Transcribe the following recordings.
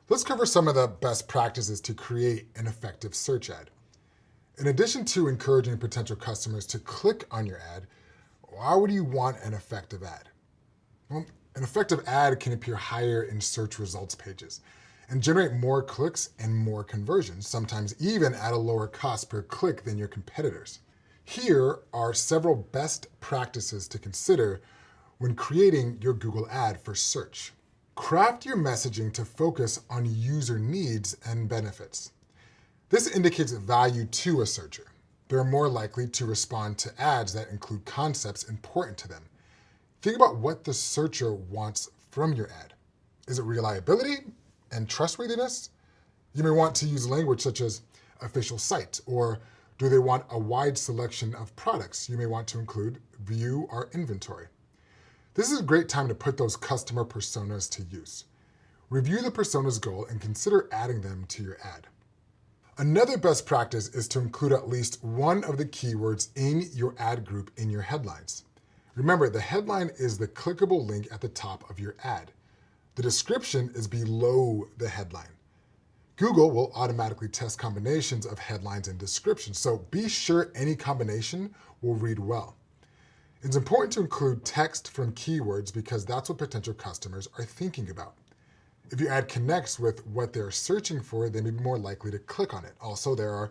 Let's cover some of the best practices to create an effective search ad. In addition to encouraging potential customers to click on your ad, why would you want an effective ad? Well, an effective ad can appear higher in search results pages and generate more clicks and more conversions, sometimes even at a lower cost per click than your competitors. Here are several best practices to consider when creating your Google ad for search. Craft your messaging to focus on user needs and benefits. This indicates value to a searcher. They're more likely to respond to ads that include concepts important to them. Think about what the searcher wants from your ad. Is it reliability and trustworthiness? You may want to use language such as official site, or do they want a wide selection of products? You may want to include view our inventory. This is a great time to put those customer personas to use. Review the persona's goal and consider adding them to your ad. Another best practice is to include at least one of the keywords in your ad group in your headlines. Remember, the headline is the clickable link at the top of your ad. The description is below the headline. Google will automatically test combinations of headlines and descriptions, so be sure any combination will read well. It's important to include text from keywords because that's what potential customers are thinking about. If your ad connects with what they're searching for, they may be more likely to click on it. Also, there are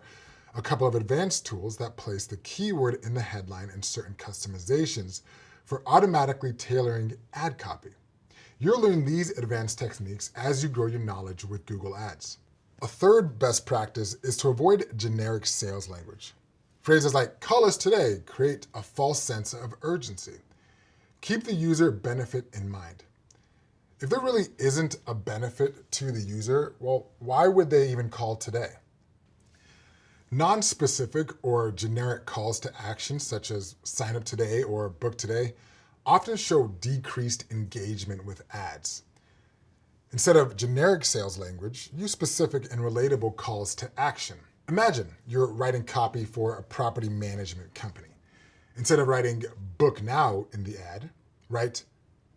a couple of advanced tools that place the keyword in the headline and certain customizations for automatically tailoring ad copy. You'll learn these advanced techniques as you grow your knowledge with Google Ads. A third best practice is to avoid generic sales language. Phrases like "call us today" create a false sense of urgency. Keep the user benefit in mind. If there really isn't a benefit to the user, well, why would they even call today? Non-specific or generic calls to action, such as sign up today or book today, often show decreased engagement with ads. Instead of generic sales language, use specific and relatable calls to action. Imagine you're writing copy for a property management company. Instead of writing "book now" in the ad, write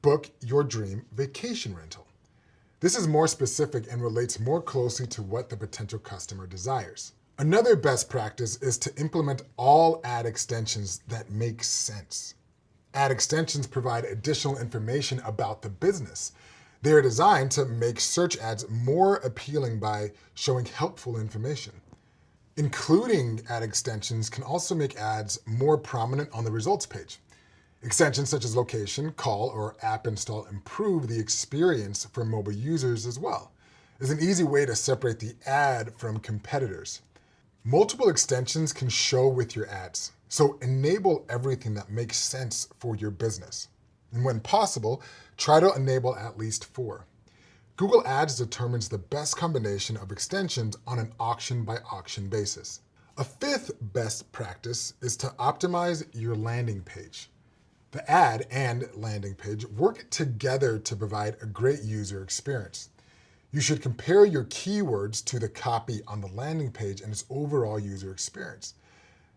"book your dream vacation rental." This is more specific and relates more closely to what the potential customer desires. Another best practice is to implement all ad extensions that make sense. Ad extensions provide additional information about the business. They are designed to make search ads more appealing by showing helpful information. Including ad extensions can also make ads more prominent on the results page. Extensions such as location, call, or app install improve the experience for mobile users as well. It's an easy way to separate the ad from competitors. Multiple extensions can show with your ads, so enable everything that makes sense for your business. And when possible, try to enable at least 4. Google Ads determines the best combination of extensions on an auction-by-auction basis. A fifth best practice is to optimize your landing page. The ad and landing page work together to provide a great user experience. You should compare your keywords to the copy on the landing page and its overall user experience.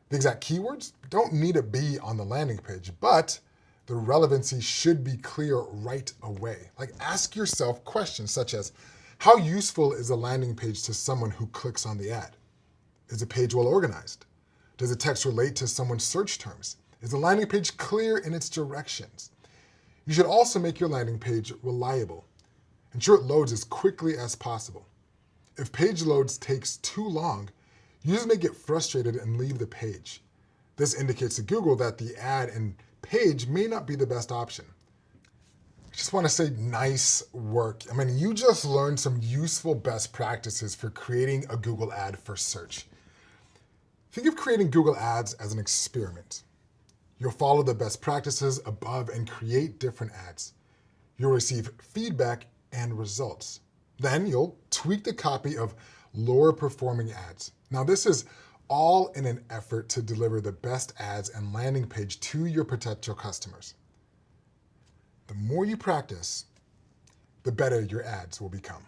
The exact keywords don't need to be on the landing page, but the relevancy should be clear right away. Like, ask yourself questions such as, how useful is a landing page to someone who clicks on the ad? Is the page well organized? Does the text relate to someone's search terms? Is the landing page clear in its directions? You should also make your landing page reliable. Ensure it loads as quickly as possible. If page loads takes too long, users may get frustrated and leave the page. This indicates to Google that the ad and page may not be the best option. I just want to say nice work. I mean, you just learned some useful best practices for creating a Google ad for search. Think of creating Google Ads as an experiment. You'll follow the best practices above and create different ads. You'll receive feedback and results. Then you'll tweak the copy of lower performing ads. Now, this is all in an effort to deliver the best ads and landing page to your potential customers. The more you practice, the better your ads will become.